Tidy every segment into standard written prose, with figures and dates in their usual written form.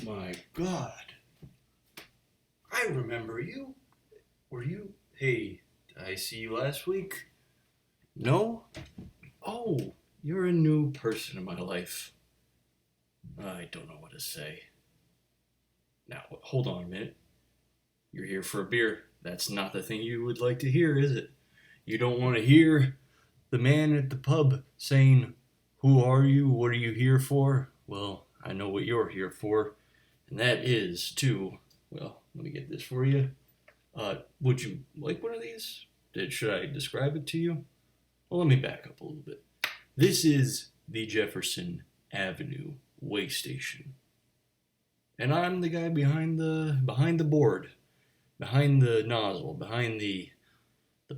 My God. I remember you. Were you? Hey, did I see you last week? No? Oh, you're a new person in my life. I don't know what to say. Now, hold on a minute. You're here for a beer. That's not the thing you would like to hear, is it? You don't want to hear the man at the pub saying, "Who are you? What are you here for?" Well, I know what you're here for, and that is to, well, let me get this for you. Would you like one of these? Should I describe it to you? Well, let me back up a little bit. This is the Jefferson Avenue Waystation, and I'm the guy behind the board, behind the nozzle, behind the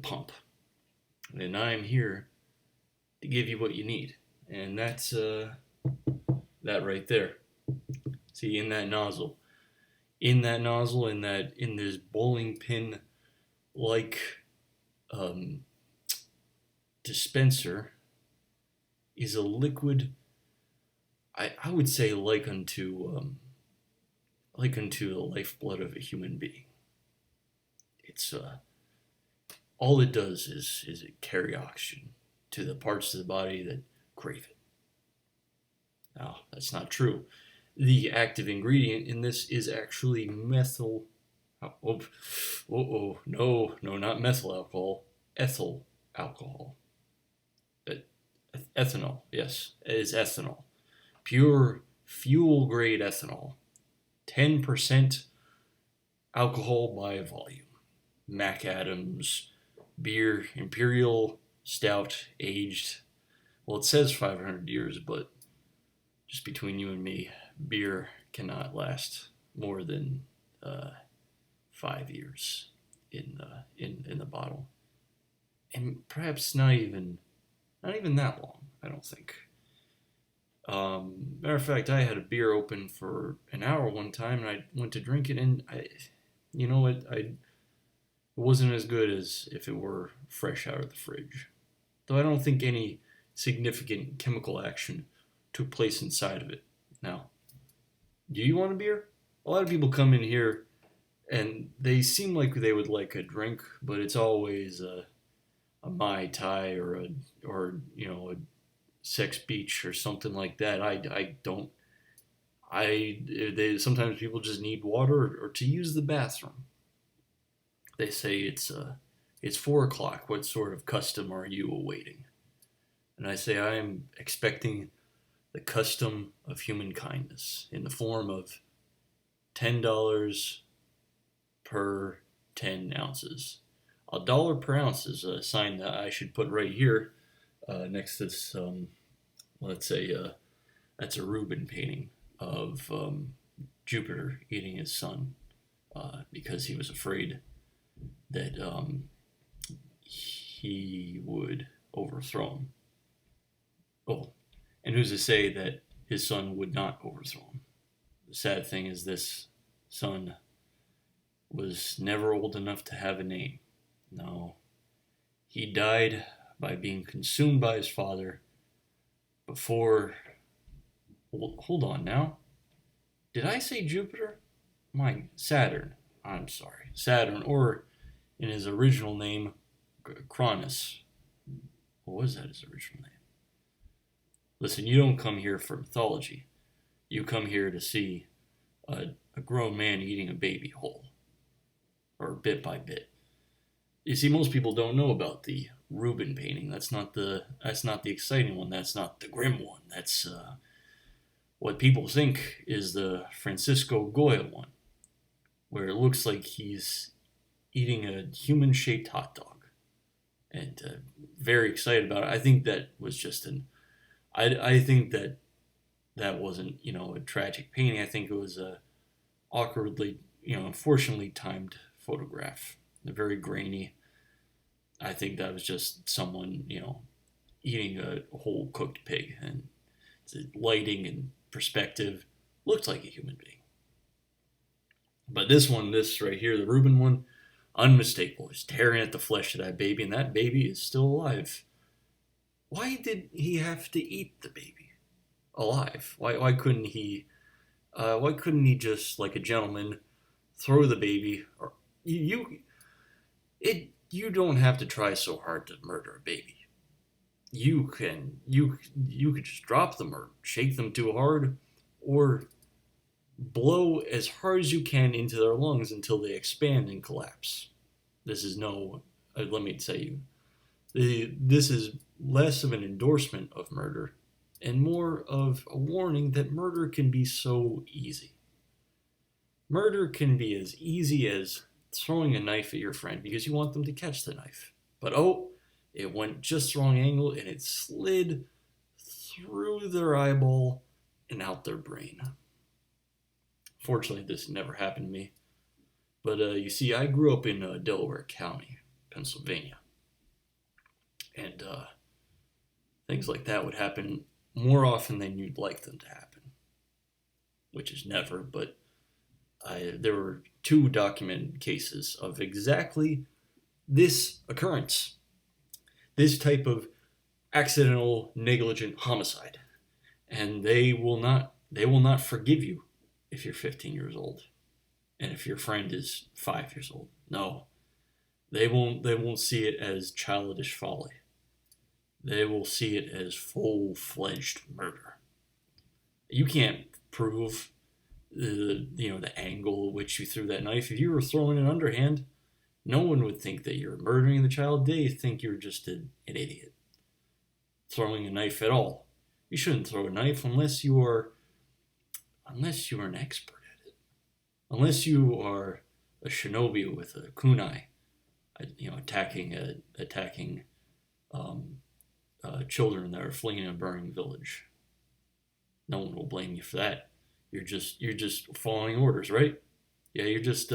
pump, and I'm here to give you what you need, and that's that right there. See, in this bowling pin like dispenser is a liquid. I would say like unto the lifeblood of a human being. It's all it does is it carry oxygen to the parts of the body that crave it. Now, that's not true. The active ingredient in this is actually methyl. No, not methyl alcohol. Ethyl alcohol. Ethanol, yes, it is ethanol. Pure fuel grade ethanol. 10% alcohol by volume. Mac Adams beer, Imperial Stout, aged. Well, it says 500 years, but just between you and me, beer cannot last more than 5 years in the bottle, and perhaps not even that long. I don't think. Matter of fact, I had a beer open for an hour one time, and I went to drink it, and it wasn't as good as if it were fresh out of the fridge. Though I don't think any significant chemical action took place inside of it. Now, do you want a beer? A lot of people come in here and they seem like they would like a drink, but it's always a Mai Tai or a Sex Beach or something like that. Sometimes people just need water or to use the bathroom. They say it's 4 o'clock. What sort of custom are you awaiting? And I say I am expecting the custom of human kindness in the form of $10 per 10 ounces. $1 per ounce is a sign that I should put right here next to this. Let's say that's a Ruben painting of Jupiter eating his son because he was afraid that he would overthrow him. Oh, and who's to say that his son would not overthrow him? The sad thing is this son was never old enough to have a name. No, he died by being consumed by his father before... Hold on now. Did I say Jupiter? Saturn. I'm sorry. Saturn, or in his original name, Cronus. What was that his original name? Listen, you don't come here for mythology. You come here to see a grown man eating a baby whole, or bit by bit. You see, most people don't know about the Ruben painting. That's not the exciting one. That's not the grim one. That's what people think is the Francisco Goya one, where it looks like he's eating a human-shaped hot dog, and very excited about it. I think that was just I think that wasn't, a tragic painting. I think it was a awkwardly, unfortunately timed photograph. Very grainy. I think that was just someone, eating a whole cooked pig, and the lighting and perspective looked like a human being. But this right here, the Ruben one, unmistakable. He's tearing at the flesh of that baby, and that baby is still alive. Why did he have to eat the baby alive? Why couldn't he Why couldn't he just, like a gentleman, throw the baby? Or you don't have to try so hard to murder a baby. You could just drop them or shake them too hard, or blow as hard as you can into their lungs until they expand and collapse. This is no, let me tell you, this is less of an endorsement of murder and more of a warning that murder can be so easy. Murder can be as easy as throwing a knife at your friend because you want them to catch the knife. But oh, it went just the wrong angle and it slid through their eyeball and out their brain. Fortunately, this never happened to me. But you see, I grew up in Delaware County, Pennsylvania. And things like that would happen more often than you'd like them to happen. Which is never, but there were 2 documented cases of exactly this occurrence. This type of accidental, negligent homicide. And they will not forgive you if you're 15 years old and if your friend is 5 years old. No. They won't see it as childish folly. They will see it as full-fledged murder. You can't prove the angle at which you threw that knife. If you were throwing an underhand, no one would think that you're murdering the child. They think you're just an idiot. Throwing a knife at all. You shouldn't throw a knife unless you are an expert at it. Unless you are a shinobi with a kunai, attacking children that are fleeing a burning village. No one will blame you for that. You're just following orders, right? Yeah, you're just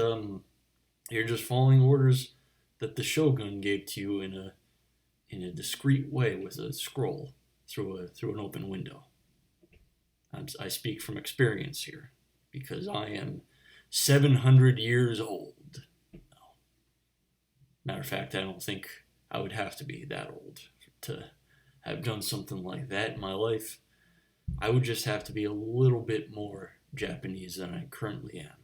following orders that the shogun gave to you in a discreet way with a scroll through an open window. I speak from experience here because I am 700 years old. No. Matter of fact, I don't think I would have to be that old to have done something like that in my life. I would just have to be a little bit more Japanese than I currently am,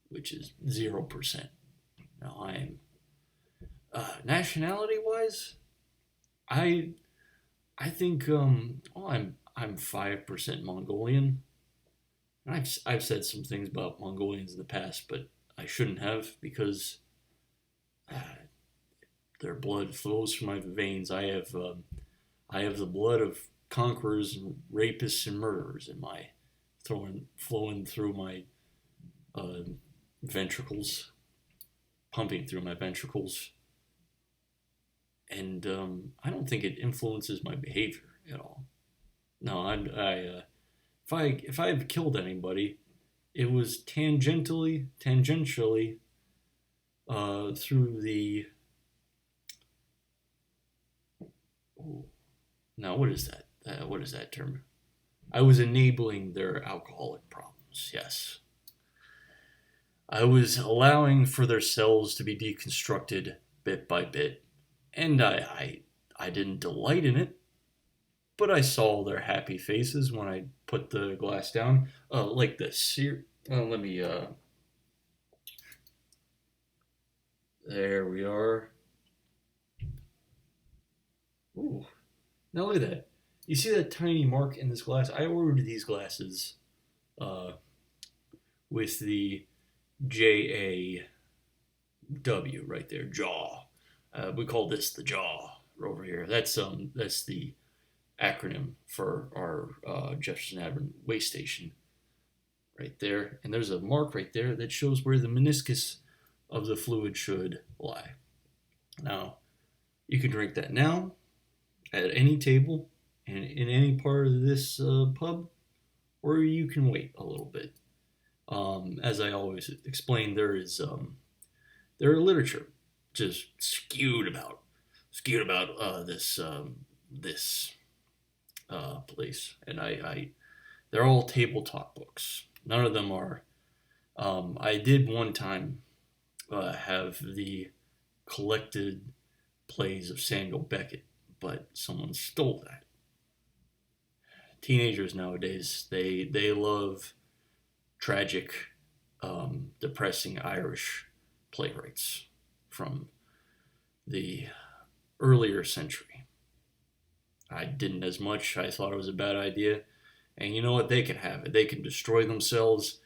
which is 0%. Now I am nationality-wise, I think I'm 5% Mongolian. And I've said some things about Mongolians in the past, but I shouldn't have because their blood flows through my veins. I have the blood of conquerors and rapists and murderers in my flowing through my ventricles, pumping through my ventricles, and I don't think it influences my behavior at all. No, if I've killed anybody, it was tangentially through the. Oh, now what is that? What is that term? I was enabling their alcoholic problems. Yes, I was allowing for their cells to be deconstructed bit by bit, and I didn't delight in it. But I saw their happy faces when I put the glass down, like this. Here, let me. There we are. Ooh, now look at that. You see that tiny mark in this glass? I ordered these glasses, with the JAW right there, jaw. We call this the jaw over here. That's the acronym for our Jefferson Ave Waystation right there. And there's a mark right there that shows where the meniscus of the fluid should lie. Now, you can drink that now at any table and in any part of this pub, or you can wait a little bit. As I always explain, there are literature just skewed about this place, and they're all tabletop books. None of them are. I did one time have the collected plays of Samuel Beckett, but someone stole that. Teenagers nowadays, they love tragic, depressing Irish playwrights from the earlier century. I didn't as much. I thought it was a bad idea. And you know what? They can have it. They can destroy themselves.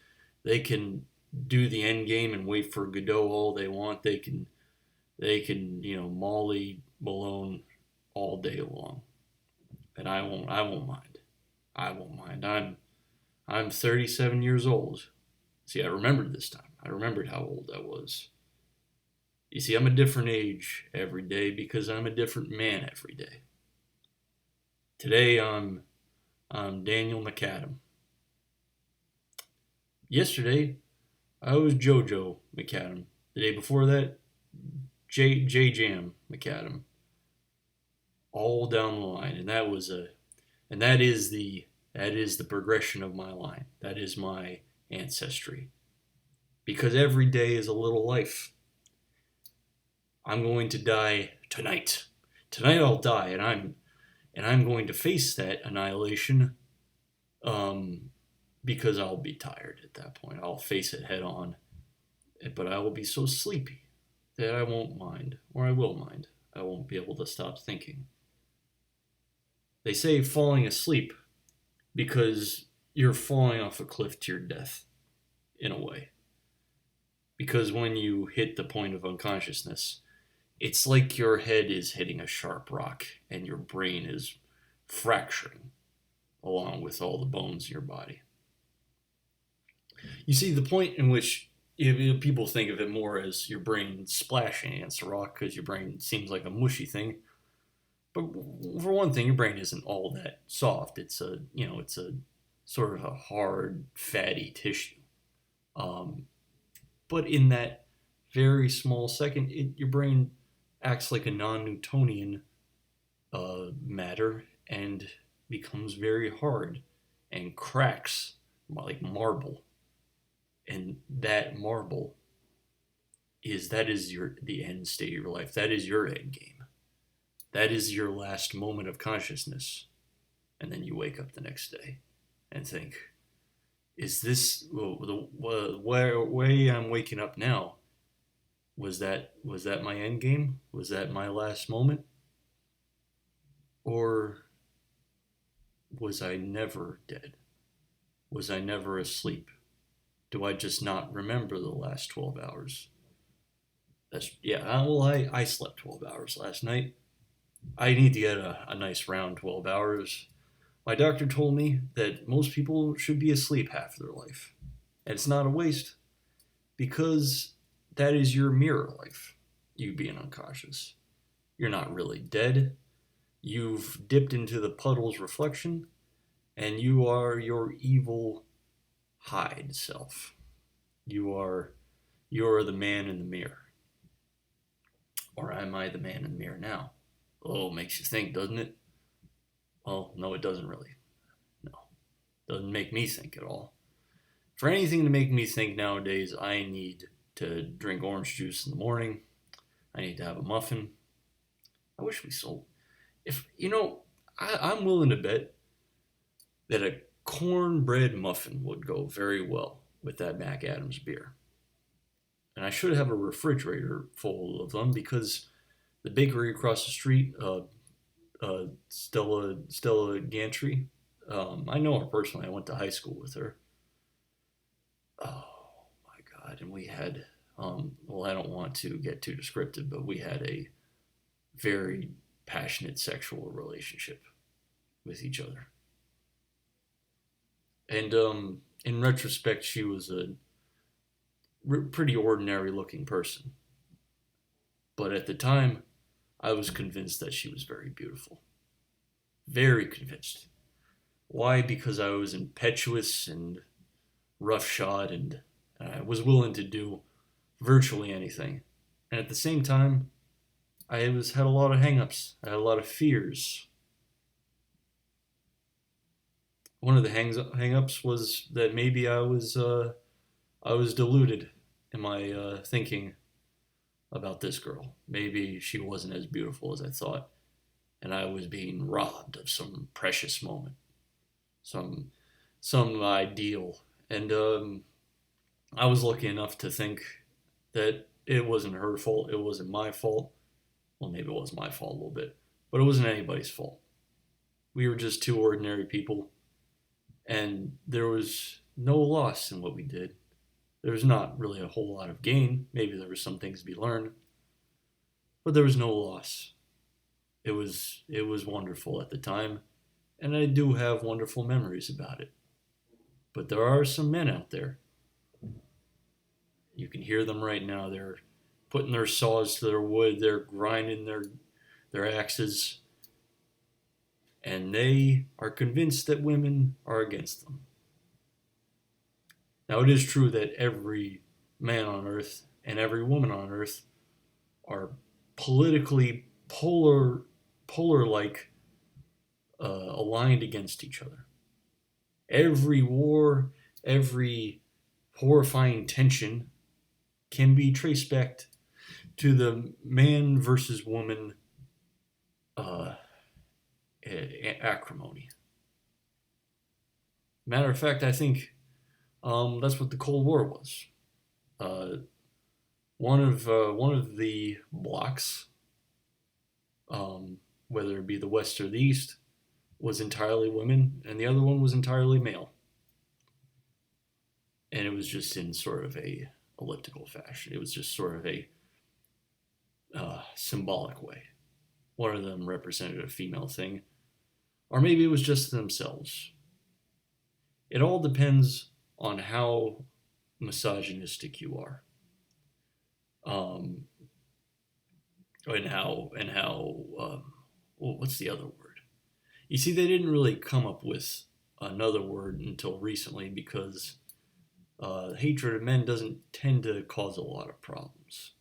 They can do the end game and wait for Godot all they want. They can Molly Malone all day long. And I won't mind. I won't mind. I'm 37 years old. See, I remembered this time. I remembered how old I was. You see, I'm a different age every day because I'm a different man every day. Today I'm Daniel McAdam. Yesterday I was JoJo McAdam. The day before that, J Jam McAdam. All down the line, and that is the progression of my line. That is my ancestry. Because every day is a little life. I'm going to die tonight. Tonight I'll die, and I'm going to face that annihilation, because I'll be tired at that point. I'll face it head on, but I will be so sleepy that I won't mind, or I will mind. I won't be able to stop thinking. They say falling asleep because you're falling off a cliff to your death, in a way. Because when you hit the point of unconsciousness, it's like your head is hitting a sharp rock and your brain is fracturing along with all the bones in your body. You see, the point in which people think of it more as your brain splashing against a rock because your brain seems like a mushy thing. But for one thing, your brain isn't all that soft. It's a sort of a hard, fatty tissue. But in that very small second, your brain acts like a non-Newtonian matter and becomes very hard and cracks like marble. And that marble is the end state of your life. That is your end game. That is your last moment of consciousness. And then you wake up the next day and think, is this the way I'm waking up now? Was that my end game? Was that my last moment? Or was I never dead? Was I never asleep? Do I just not remember the last 12 hours? I slept 12 hours last night. I need to get a nice round 12 hours. My doctor told me that most people should be asleep half their life. And it's not a waste, because that is your mirror life, you being unconscious. You're not really dead. You've dipped into the puddle's reflection, and you are your evil hide self. You are the man in the mirror. Or am I the man in the mirror now? Oh, makes you think, doesn't it? Well, no, it doesn't really. No. Doesn't make me think at all. For anything to make me think nowadays, I need to drink orange juice in the morning. I need to have a muffin. I wish we sold. I'm willing to bet that a cornbread muffin would go very well with that Mac Adams beer. And I should have a refrigerator full of them, because the bakery across the street, Stella Gantry, I know her personally. I went to high school with her. Oh my God! And we had, I don't want to get too descriptive, but we had a very passionate sexual relationship with each other. And in retrospect, she was a pretty ordinary looking person. But at the time, I was convinced that she was very beautiful. Very convinced. Why? Because I was impetuous and roughshod, and I was willing to do virtually anything. And at the same time, I had a lot of hang-ups. I had a lot of fears. One of the hang-ups was that maybe I was deluded in my thinking about this girl. Maybe she wasn't as beautiful as I thought, and I was being robbed of some precious moment, some ideal, And I was lucky enough to think that it wasn't her fault. It wasn't my fault. Well, maybe it was my fault a little bit, but it wasn't anybody's fault. We were just two ordinary people, and there was no loss in what we did. There was not really a whole lot of gain. Maybe there were some things to be learned, but there was no loss. It was wonderful at the time, and I do have wonderful memories about it. But there are some men out there. You can hear them right now. They're putting their saws to their wood. They're grinding their axes, and they are convinced that women are against them. Now, it is true that every man on earth and every woman on earth are politically polar like aligned against each other. Every war, every horrifying tension can be traced back to the man versus woman uh, acrimony. Matter of fact, I think that's what the Cold War was. Uh, one of the blocks, whether it be the West or the East, was entirely women, and the other one was entirely male. And it was just in sort of a elliptical fashion. It was just sort of a symbolic way. One of them represented a female thing, or maybe it was just themselves. It all depends on how misogynistic you are, um, and how well, what's the other word? You see, they didn't really come up with another word until recently because hatred of men doesn't tend to cause a lot of problems.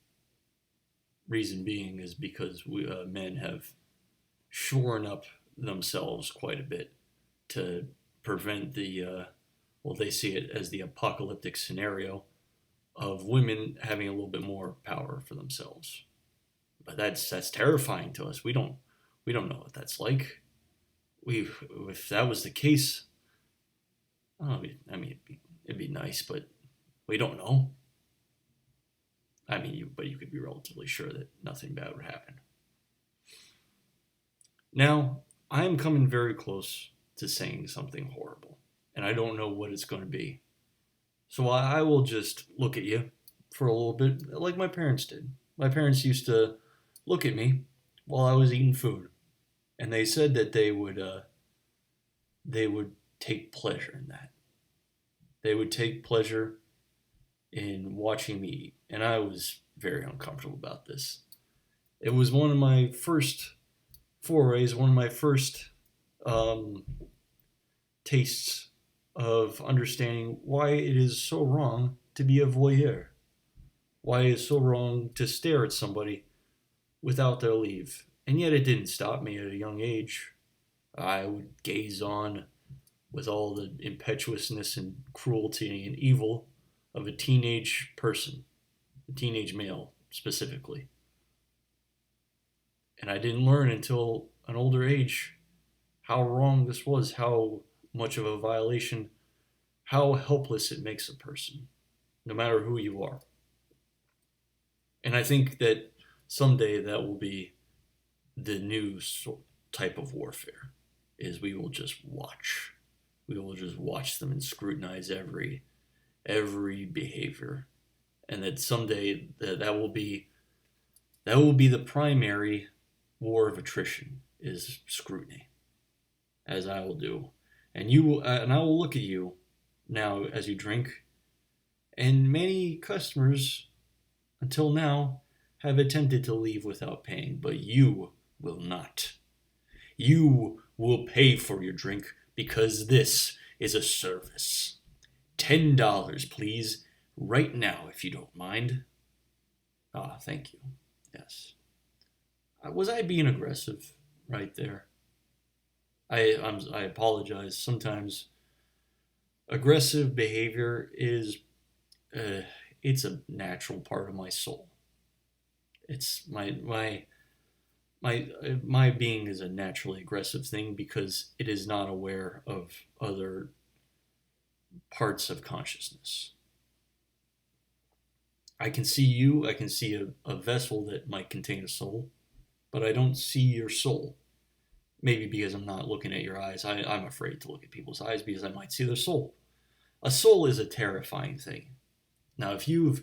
Reason being is because men have shorn up themselves quite a bit to prevent well, they see it as the apocalyptic scenario of women having a little bit more power for themselves. But that's terrifying to us. We don't know what that's like. If that was the case, I mean, it'd be nice, but we don't know. I mean, you could be relatively sure that nothing bad would happen. Now, I am coming very close to saying something horrible, and I don't know what it's going to be. So I will just look at you for a little bit, like my parents did. My parents used to look at me while I was eating food, and they said that they would take pleasure in that. They would take pleasure in watching me eat, and I was very uncomfortable about this. It was one of my first forays, one of my first um, tastes of understanding why it is so wrong to be a voyeur, why it is so wrong to stare at somebody without their leave. And yet it didn't stop me at a young age. I would gaze on with all the impetuousness and cruelty and evil of a teenage person, a teenage male specifically. And I didn't learn until an older age how wrong this was, how much of a violation, how helpless it makes a person, no matter who you are. And I think that someday that will be the new type of warfare, is we will just watch. We will just watch them and scrutinize every behavior, and that someday that will be the primary war of attrition, is scrutiny, as I will do, and you will, and I will look at you now as you drink, and many customers until now have attempted to leave without paying, but you will not. You will pay for your drink because this is a service. $10, please, right now, if you don't mind. Ah, thank you. Yes. Was I being aggressive right there? I apologize. Sometimes aggressive behavior is it's a natural part of my soul. It's my being is a naturally aggressive thing because it is not aware of other parts of consciousness. I can see you, I can see a vessel that might contain a soul, but I don't see your soul. Maybe because I'm not looking at your eyes. I'm afraid to look at people's eyes because I might see their soul. A soul is a terrifying thing. Now, if you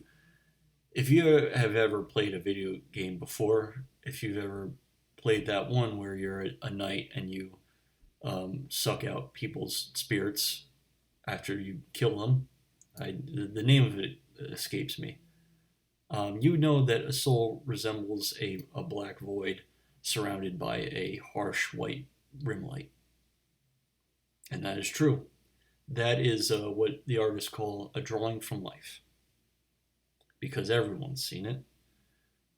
have ever played a video game before, if you've ever played that one where you're a knight and you suck out people's spirits after you kill them, the name of it escapes me. You know that a soul resembles a black void surrounded by a harsh white rim light. And that is true. That is what the artists call a drawing from life. Because everyone's seen it.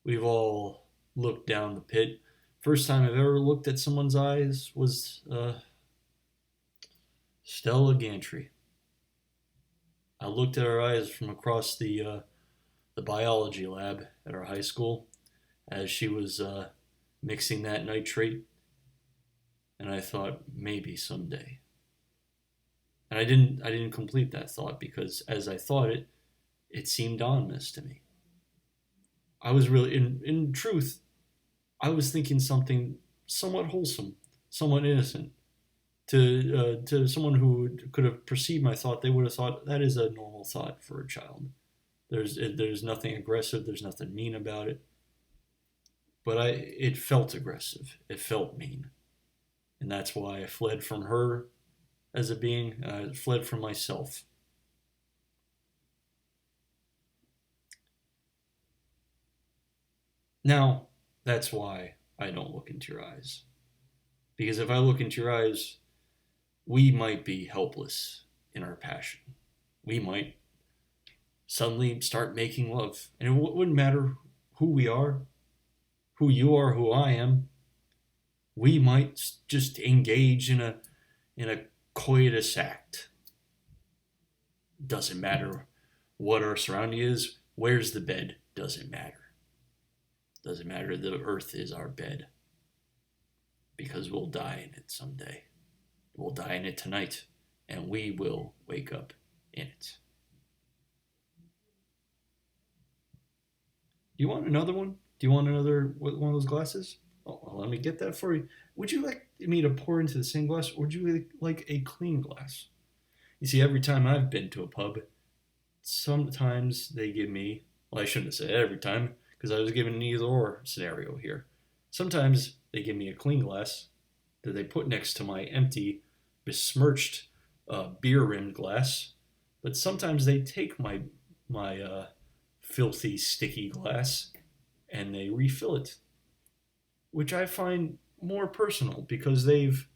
We've all looked down the pit. First time I've ever looked at someone's eyes was Stella Gantry. I looked at her eyes from across the biology lab at our high school as she was mixing that nitrate, and I thought maybe someday. And I didn't complete that thought because as I thought it, it seemed ominous to me. I was really, in truth, I was thinking something somewhat wholesome, somewhat innocent. To someone who could have perceived my thought, they would have thought that is a normal thought for a child. There's nothing aggressive. There's nothing mean about it. But it felt aggressive. It felt mean, and that's why I fled from her as a being. I fled from myself. Now, that's why I don't look into your eyes. Because if I look into your eyes, we might be helpless in our passion. We might suddenly start making love. And it wouldn't matter who we are, who you are, who I am. We might just engage in a coitus act. Doesn't matter what our surrounding is. Where's the bed? Doesn't matter. Doesn't matter. The earth is our bed. Because we'll die in it someday. We'll die in it tonight. And we will wake up in it. Do you want another one? Do you want another one of those glasses? Oh, well, let me get that for you. Would you like me to pour into the same glass, or would you like a clean glass? You see, every time I've been to a pub, sometimes they give me, well, I shouldn't have said every time, because I was given an either or scenario here. Sometimes they give me a clean glass that they put next to my empty, besmirched beer-rimmed glass, but sometimes they take my filthy, sticky glass and they refill it, which I find more personal because they've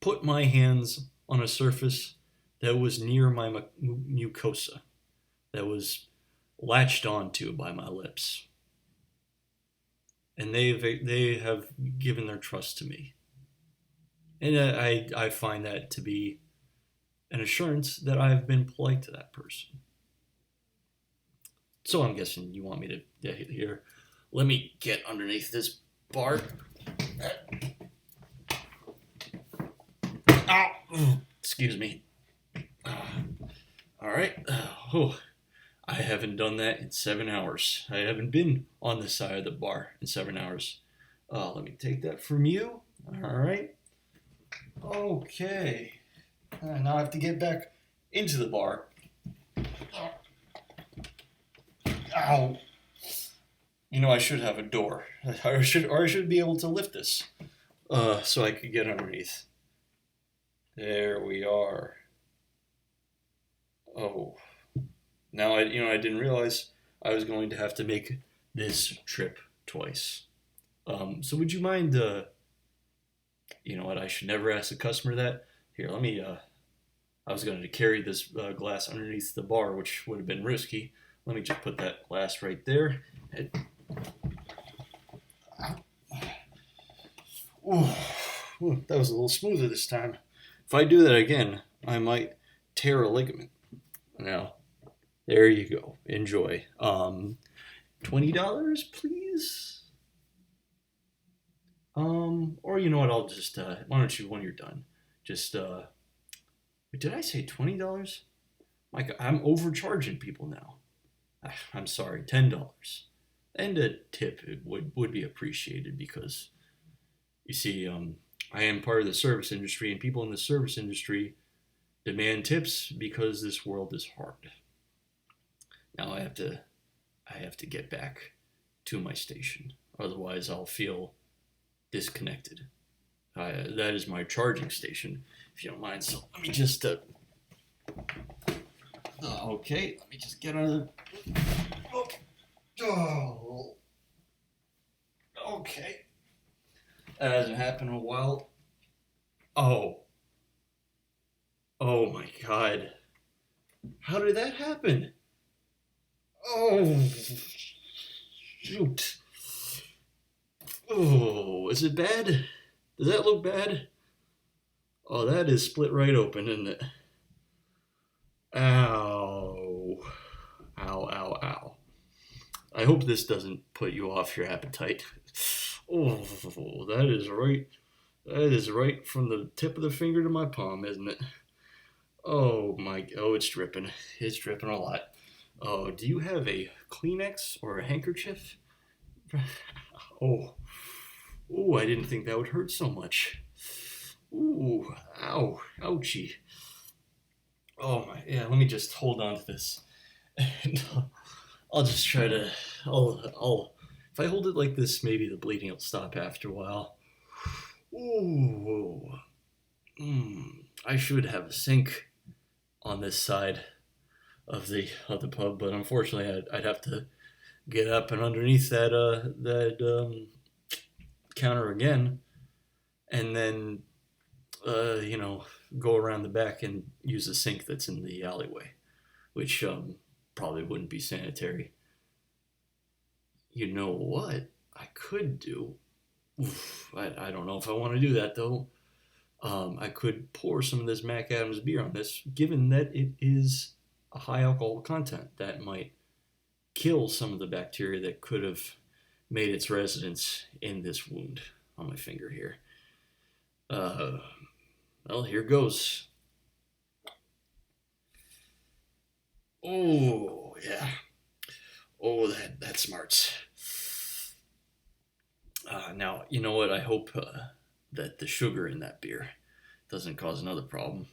put my hands on a surface that was near my mucosa, that was latched onto by my lips. And they have given their trust to me. And I find that to be an assurance that I have been polite to that person. So I'm guessing you want me to get here. Let me get underneath this bar. Ow! Excuse me. All right. I haven't done that in 7 hours. I haven't been on this side of the bar in 7 hours. Let me take that from you. All right. Okay. Now I have to get back into the bar. Ow. You know, I should have a door. I should be able to lift this so I could get underneath. There we are. Oh. Now, I didn't realize I was going to have to make this trip twice. So would you mind, you know what, I should never ask a customer that. Here, let me, I was going to carry this glass underneath the bar, which would have been risky. Let me just put that glass right there. Ooh, that was a little smoother this time. If I do that again, I might tear a ligament. Now, there you go. Enjoy. $20, please? Or you know what, I'll just, why don't you, when you're done, just Did I say $20? Like I'm overcharging people now. I'm sorry, $10. And a tip would be appreciated because you see, I am part of the service industry, and people in the service industry demand tips because this world is hard. Now I have to get back to my station, otherwise I'll feel disconnected. That is my charging station, if you don't mind. So let me just okay, let me just get out of the. Oh, okay. That hasn't happened in a while. Oh, oh my God! How did that happen? Oh, shoot! Oh, is it bad? Does that look bad? Oh, that is split right open, isn't it? Ow! Ow! Ow! Ow! I hope this doesn't put you off your appetite. Oh, that is right. That is right from the tip of the finger to my palm, isn't it? Oh my! Oh, it's dripping. It's dripping a lot. Oh, do you have a Kleenex or a handkerchief? Oh, oh! I didn't think that would hurt so much. Ooh, ow, ouchie. Oh my! Yeah, let me just hold on to this, and I'll just try to. I'll. If I hold it like this, maybe the bleeding will stop after a while. Ooh. I should have a sink on this side of the pub, but unfortunately, I'd have to get up and underneath that counter again, and then go around the back and use the sink that's in the alleyway, which probably wouldn't be sanitary. You know what I could do? Oof, I don't know if I want to do that though. I could pour some of this Mac Adams beer on this, given that it is a high alcohol content that might kill some of the bacteria that could have made its residence in this wound on my finger here. Uh, well, here goes. Oh yeah. Oh, that smarts. Now you know what? I hope that the sugar in that beer doesn't cause another problem.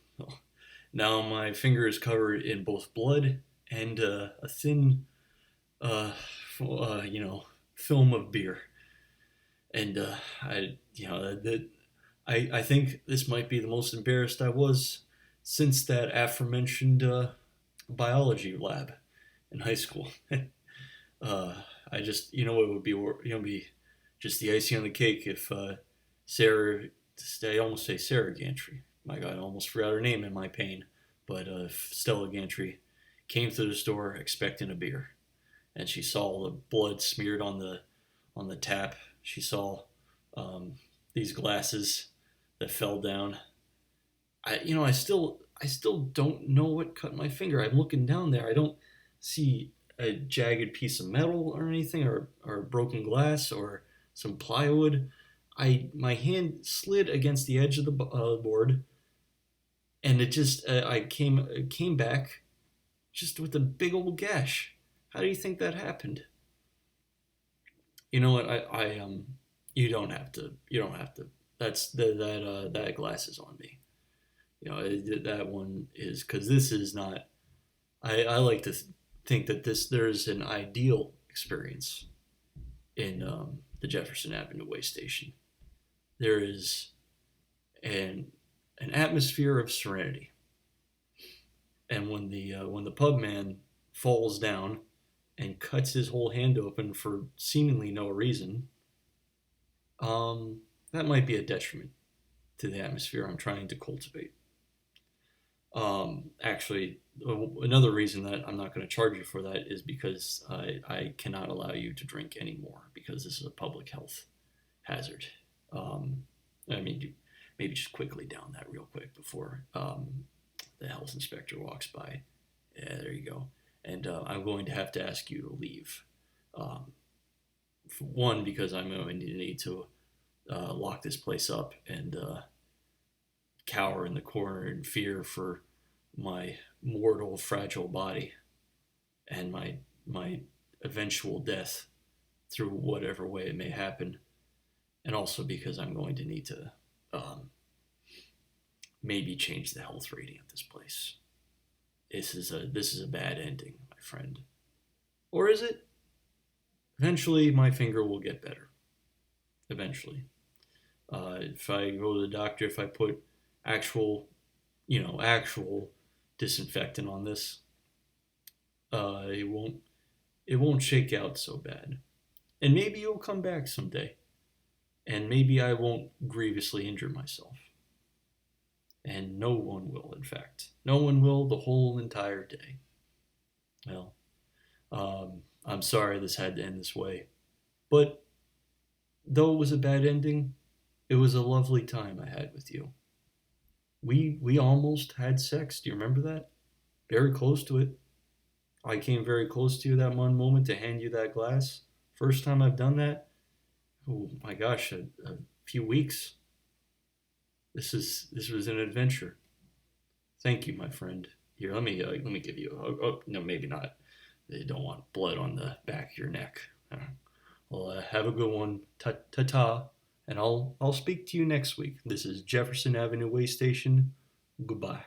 Now my finger is covered in both blood and a thin, uh, film of beer, and I think this might be the most embarrassed I was since that aforementioned biology lab in high school. uh, I just it would be just the icing on the cake if Sarah, I almost say Sarah Gantry. My God, I almost forgot her name in my pain. But if Stella Gantry came to the store expecting a beer, and she saw the blood smeared on the tap. She saw these glasses that fell down. I still don't know what cut my finger. I'm looking down there. I don't see a jagged piece of metal or anything, or broken glass or some plywood. My hand slid against the edge of the board, and it came back just with a big old gash. How do you think that happened? You know what? You don't have to. That's that glass is on me. That one is because this is not. I like to think that there's an ideal experience in the Jefferson Avenue Waystation. There is an atmosphere of serenity, and when the pub man falls down and cuts his whole hand open for seemingly no reason, that might be a detriment to the atmosphere I'm trying to cultivate. Actually, another reason that I'm not going to charge you for that is because I cannot allow you to drink anymore because this is a public health hazard. Um, I mean, maybe just quickly down that real quick before the health inspector walks by. Yeah, there you go. And I'm going to have to ask you to leave. Um, One, because I'm going to need to lock this place up and cower in the corner in fear for my mortal, fragile body and my eventual death through whatever way it may happen, and also because I'm going to need to maybe change the health rating of this place. This is a bad ending, my friend. Or is it? Eventually, my finger will get better. Eventually, if I go to the doctor, if I put actual, actual disinfectant on this, it won't shake out so bad. And maybe you'll come back someday, and maybe I won't grievously injure myself. And no one will, in fact. No one will the whole entire day. Well, I'm sorry this had to end this way. But though it was a bad ending, it was a lovely time I had with you. We almost had sex. Do you remember that? Very close to it. I came very close to you that one moment to hand you that glass. First time I've done that. Oh my gosh, a few weeks. This was an adventure. Thank you, my friend. Here, let me give you. Oh, no, maybe not. They don't want blood on the back of your neck. Well, have a good one. Ta ta, and I'll speak to you next week. This is Jefferson Avenue Waystation. Goodbye.